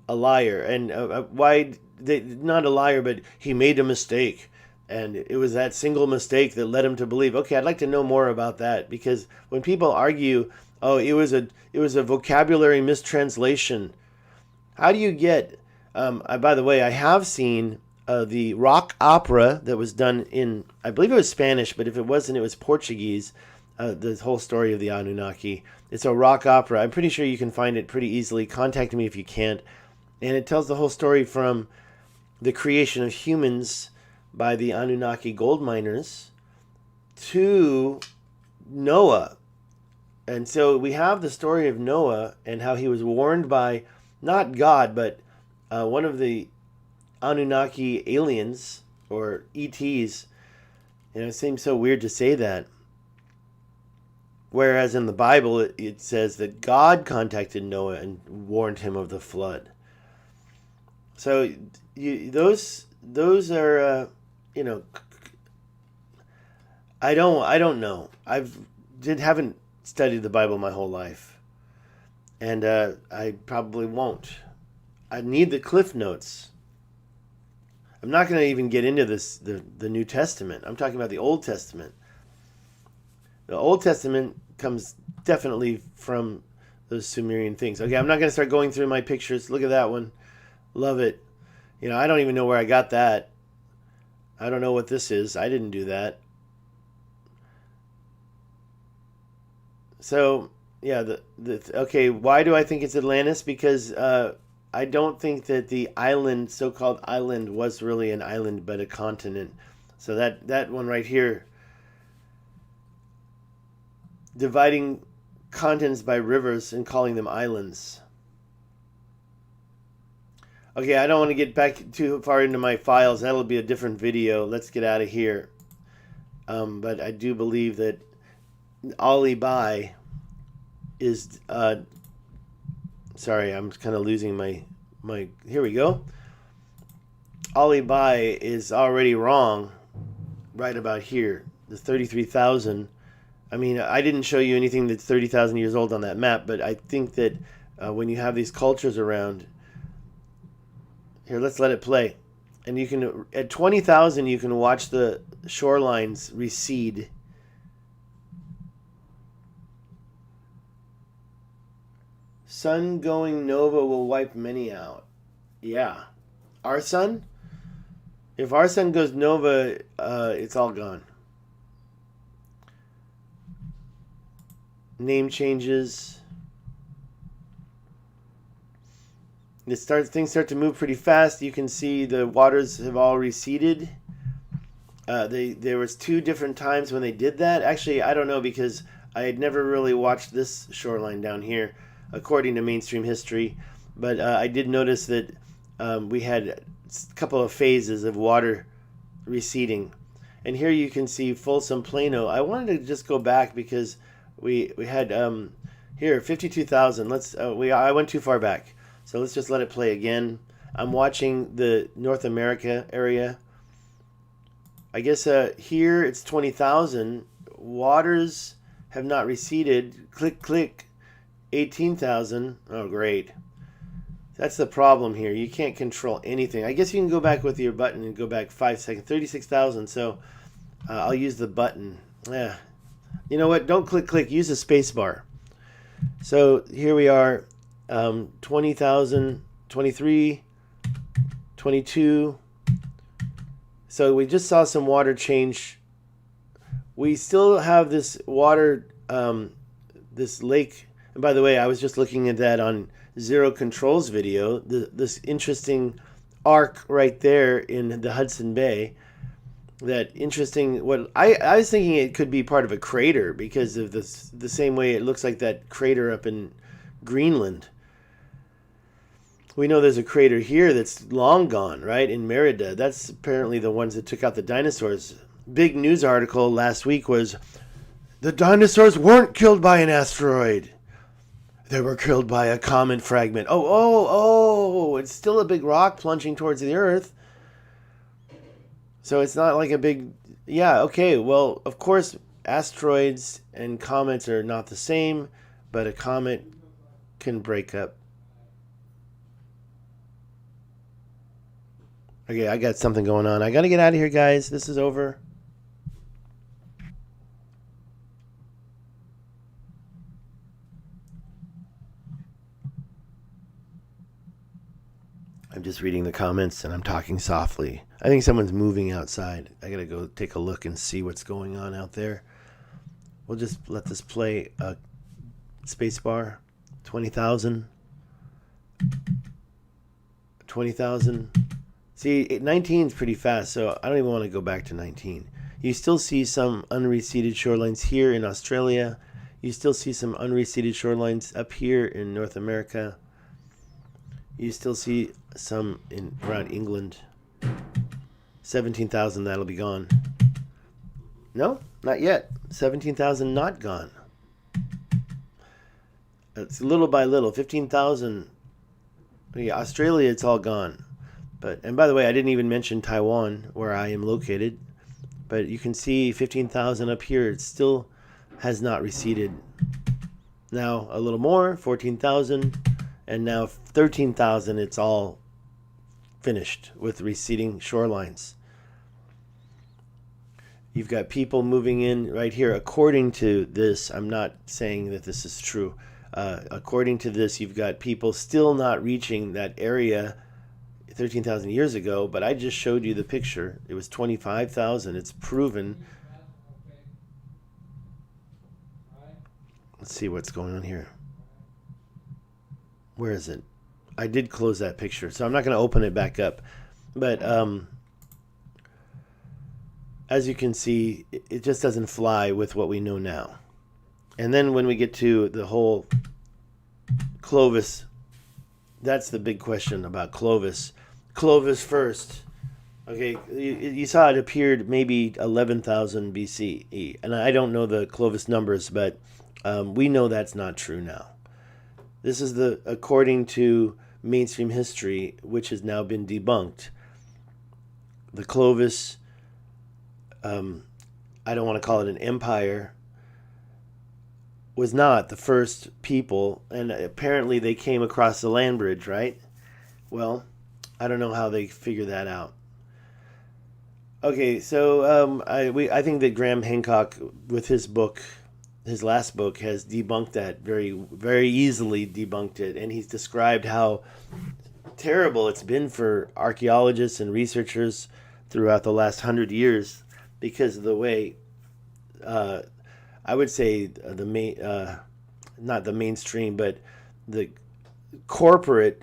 a liar, and why not a liar, but he made a mistake, and it was that single mistake that led him to believe. Okay, I'd like to know more about that, because when people argue, oh, it was a vocabulary mistranslation. How do you get? By the way, I have seen the rock opera that was done in, I believe it was Spanish, but if it wasn't, it was Portuguese. The whole story of the Anunnaki. It's a rock opera. I'm pretty sure you can find it pretty easily. Contact me if you can't. And it tells the whole story from the creation of humans by the Anunnaki gold miners to Noah. And so we have the story of Noah and how he was warned by, not God, but one of the Anunnaki aliens, or ETs. It seems so weird to say that. Whereas in the Bible, it says that God contacted Noah and warned him of the flood. So those are, I don't know. Haven't studied the Bible my whole life, and I probably won't. I need the Cliff Notes. I'm not going to even get into the New Testament. I'm talking about the Old Testament. The Old Testament comes definitely from those Sumerian things. Okay, I'm not going to start going through my pictures. Look at that one. Love it. I don't even know where I got that. I don't know what this is. I didn't do that. So, yeah, okay, why do I think it's Atlantis? Because I don't think that the island, so-called island, was really an island, but a continent. So that one right here, dividing continents by rivers and calling them islands. Okay, I don't want to get back too far into my files. That'll be a different video. Let's get out of here. But I do believe that Ali Bai is... sorry, I'm kind of losing my... Here we go. Ali Bai is already wrong right about here. The 33,000. I mean, I didn't show you anything that's 30,000 years old on that map, but I think that when you have these cultures around... Here, let's let it play. And you can, at 20,000, you can watch the shorelines recede. Sun going nova will wipe many out. Yeah. Our sun? If our sun goes nova, it's all gone. Name changes. Things start to move pretty fast. You can see the waters have all receded. There was 2 different times when they did that. Actually, I don't know, because I had never really watched this shoreline down here, according to mainstream history. But I did notice that we had a couple of phases of water receding. And here you can see Folsom Plano. I wanted to just go back because we had here 52,000. I went too far back. So let's just let it play again. I'm watching the North America area. I guess here it's 20,000. Waters have not receded. Click, click. 18,000. Oh, great. That's the problem here. You can't control anything. I guess you can go back with your button and go back 5 seconds. 36,000. So I'll use the button. Yeah. You know what? Don't click, click. Use the space bar. So here we are. 20,000, 23, 22. So we just saw some water change. We still have this water, this lake. And by the way, I was just looking at that on Zero Control's video. This interesting arc right there in the Hudson Bay. that interesting. What I was thinking it could be part of a crater because of the same way it looks like that crater up in Greenland. We know there's a crater here that's long gone, right, in Merida. That's apparently the ones that took out the dinosaurs. Big news article last week was the dinosaurs weren't killed by an asteroid. They were killed by a comet fragment. Oh, it's still a big rock plunging towards the Earth. So it's not like a big... Yeah, okay, well, of course, asteroids and comets are not the same, but a comet can break up. Okay, I got something going on. I got to get out of here, guys. This is over. I'm just reading the comments and I'm talking softly. I think someone's moving outside. I got to go take a look and see what's going on out there. We'll just let this play. Spacebar. 20,000. 20,000. See, 19 is pretty fast, so I don't even want to go back to 19. You still see some unreceded shorelines here in Australia. You still see some unreceded shorelines up here in North America. You still see some around England. 17,000, that'll be gone. No, not yet. 17,000 not gone. It's little by little. 15,000. Yeah, Australia, it's all gone. And by the way, I didn't even mention Taiwan, where I am located. But you can see 15,000 up here. It still has not receded. Now a little more, 14,000. And now 13,000. It's all finished with receding shorelines. You've got people moving in right here. According to this, I'm not saying that this is true. According to this, you've got people still not reaching that area 13,000 years ago, but I just showed you the picture. It was 25,000. It's proven. Let's see what's going on here. Where is it? I did close that picture, so I'm not going to open it back up. But as you can see, it just doesn't fly with what we know now. And then when we get to the whole Clovis, that's the big question about Clovis. Clovis first. Okay, you saw it appeared maybe 11,000 BCE. And I don't know the Clovis numbers, but we know that's not true now. This is according to mainstream history, which has now been debunked. The Clovis, I don't want to call it an empire, was not the first people, and apparently they came across the land bridge, right? Well, I don't know how they figure that out. Okay, so I think that Graham Hancock, with his book, his last book, has debunked that very, very easily debunked it, and he's described how terrible it's been for archaeologists and researchers throughout the last 100 years because of the way, I would say the main, not the mainstream, but the corporate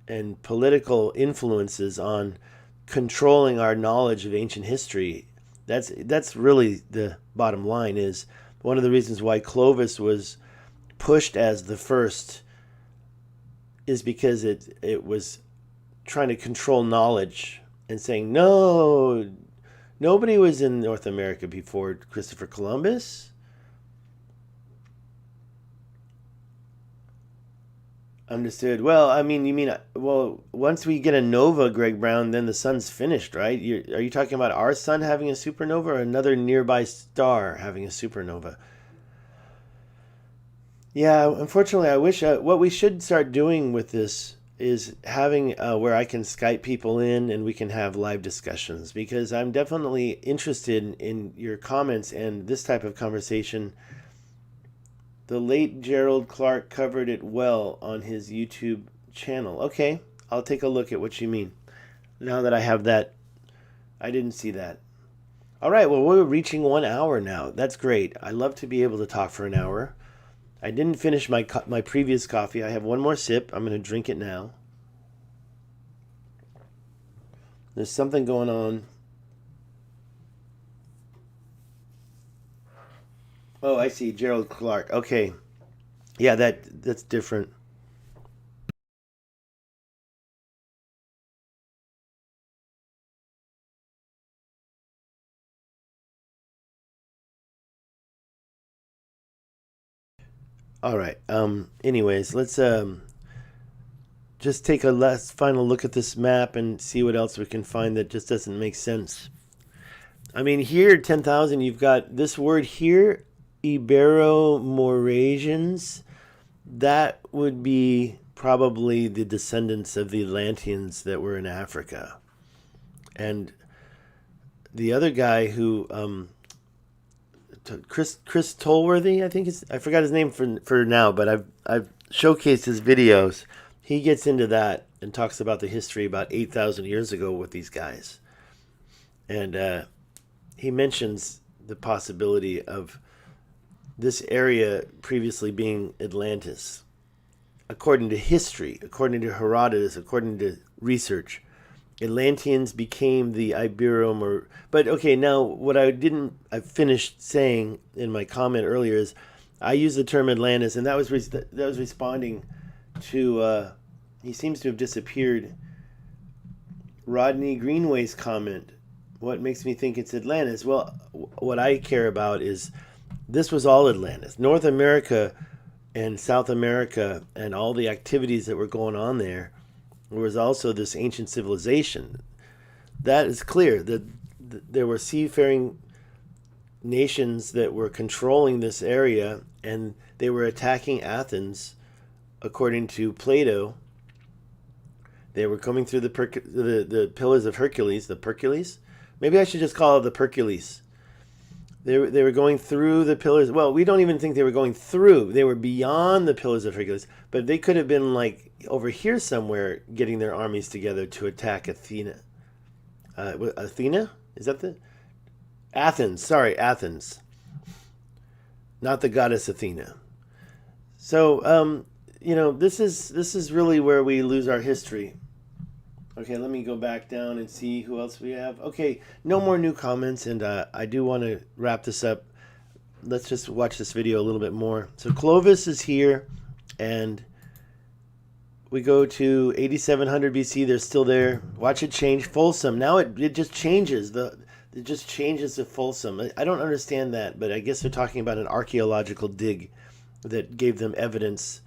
and political influences on controlling our knowledge of ancient history. That's really the bottom line. Is one of the reasons why Clovis was pushed as the first is because it was trying to control knowledge and saying, no, nobody was in North America before Christopher Columbus. Understood. Well, I mean, once we get a nova, Greg Brown, then the sun's finished, right? Are you talking about our sun having a supernova or another nearby star having a supernova? Yeah, unfortunately, I wish what we should start doing with this is having where I can Skype people in and we can have live discussions, because I'm definitely interested in your comments and this type of conversation. The late Gerald Clark covered it well on his YouTube channel. Okay, I'll take a look at what you mean. Now that I have that, I didn't see that. All right, well, we're reaching 1 hour now. That's great. I love to be able to talk for an hour. I didn't finish my previous coffee. I have one more sip. I'm going to drink it now. There's something going on. Oh, I see. Gerald Clark. Okay. Yeah, that's different. All right. Anyways, let's just take a last final look at this map and see what else we can find that just doesn't make sense. I mean, here 10,000, you've got this word here, Ibero-Maurasians. That would be probably the descendants of the Atlanteans that were in Africa. And the other guy who Chris Tolworthy, I think I forgot his name for now, but I've showcased his videos. He gets into that and talks about the history about 8,000 years ago with these guys. And he mentions the possibility of this area previously being Atlantis. According to history, according to Herodotus, according to research, Atlanteans became the Ibero. But okay, now what I finished saying in my comment earlier is I used the term Atlantis, and that was responding to he seems to have disappeared. Rodney Greenway's comment. What makes me think it's Atlantis? Well, what I care about is this was all Atlantis. North America and South America and all the activities that were going on there was also this ancient civilization. That is clear that there were seafaring nations that were controlling this area, and they were attacking Athens. According to Plato, they were coming through the pillars of Hercules, the Percules. Maybe I should just call it the Percules. They were going through the pillars. Well, we don't even think they were going through. They were beyond the pillars of Hercules, but they could have been like over here somewhere getting their armies together to attack Athena. Athena? Is that the... Athens. Sorry, Athens. Not the goddess Athena. So, this is really where we lose our history. Okay, let me go back down and see who else we have. Okay, no more new comments, and I do want to wrap this up. Let's just watch this video a little bit more. So Clovis is here, and we go to 8700 BC. They're still there. Watch it change. Folsom. Now it just changes. It just changes to Folsom. I don't understand that, but I guess they're talking about an archaeological dig that gave them evidence.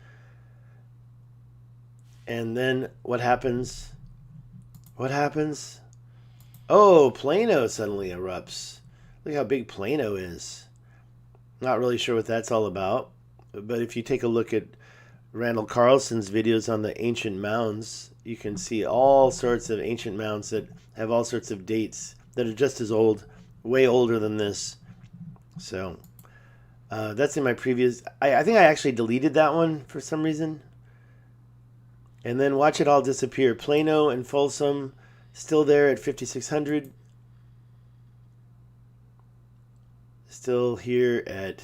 And then what happens? What happens? Oh, Plano suddenly erupts. Look how big Plano is. Not really sure what that's all about. But if you take a look at Randall Carlson's videos on the ancient mounds, you can see all sorts of ancient mounds that have all sorts of dates that are just as old, way older than this. So that's in my previous... I think I actually deleted that one for some reason. And then watch it all disappear. Plano and Folsom still there at 5600. Still here at...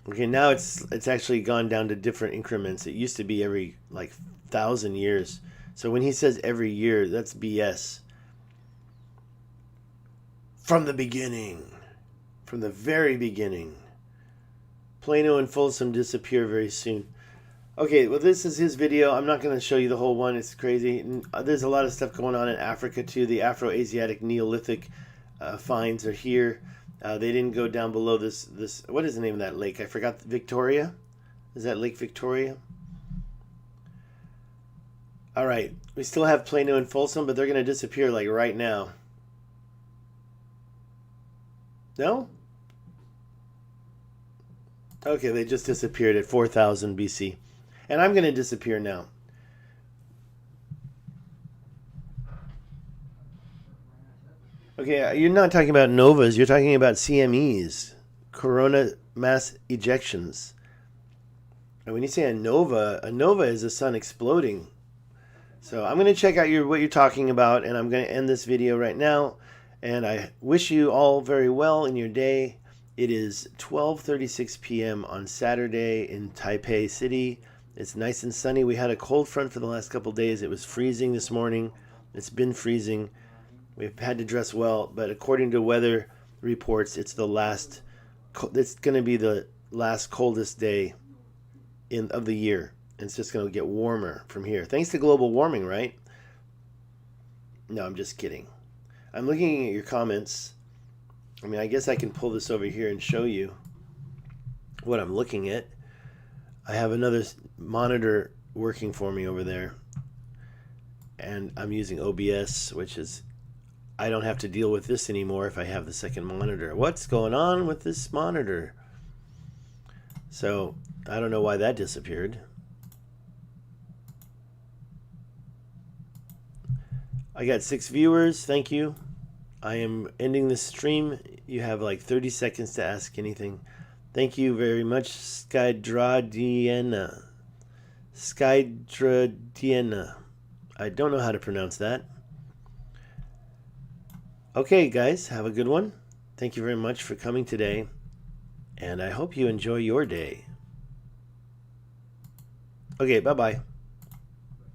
Okay, now it's actually gone down to different increments. It used to be every 1,000 years. So when he says every year, that's BS. From the beginning. From the very beginning. Plano and Folsom disappear very soon. Okay, well, this is his video. I'm not going to show you the whole one. It's crazy. There's a lot of stuff going on in Africa, too. The Afro-Asiatic Neolithic finds are here. They didn't go down below this. What is the name of that lake? I forgot. Victoria? Is that Lake Victoria? All right. We still have Plano and Folsom, but they're going to disappear like right now. No? Okay, they just disappeared at 4000 BC. And I'm going to disappear now. Okay, you're not talking about novas. You're talking about CMEs, corona mass ejections. And when you say a nova is a sun exploding. So I'm going to check out what you're talking about, and I'm going to end this video right now. And I wish you all very well in your day. It is 12:36 p.m. on Saturday in Taipei City. It's nice and sunny. We had a cold front for the last couple of days. It was freezing this morning. It's been freezing. We've had to dress well, but according to weather reports it's going to be the last coldest day of the year. It's just going to get warmer from here. Thanks to global warming, right? No, I'm just kidding. I'm looking at your comments. I mean, I guess I can pull this over here and show you what I'm looking at. I have another monitor working for me over there. And I'm using OBS, which is, I don't have to deal with this anymore if I have the second monitor. What's going on with this monitor? So, I don't know why that disappeared. I got 6 viewers. Thank you. I am ending the stream. You have like 30 seconds to ask anything. Thank you very much, Skydradiena. Skydradiena. I don't know how to pronounce that. Okay, guys, have a good one. Thank you very much for coming today, and I hope you enjoy your day. Okay, bye-bye.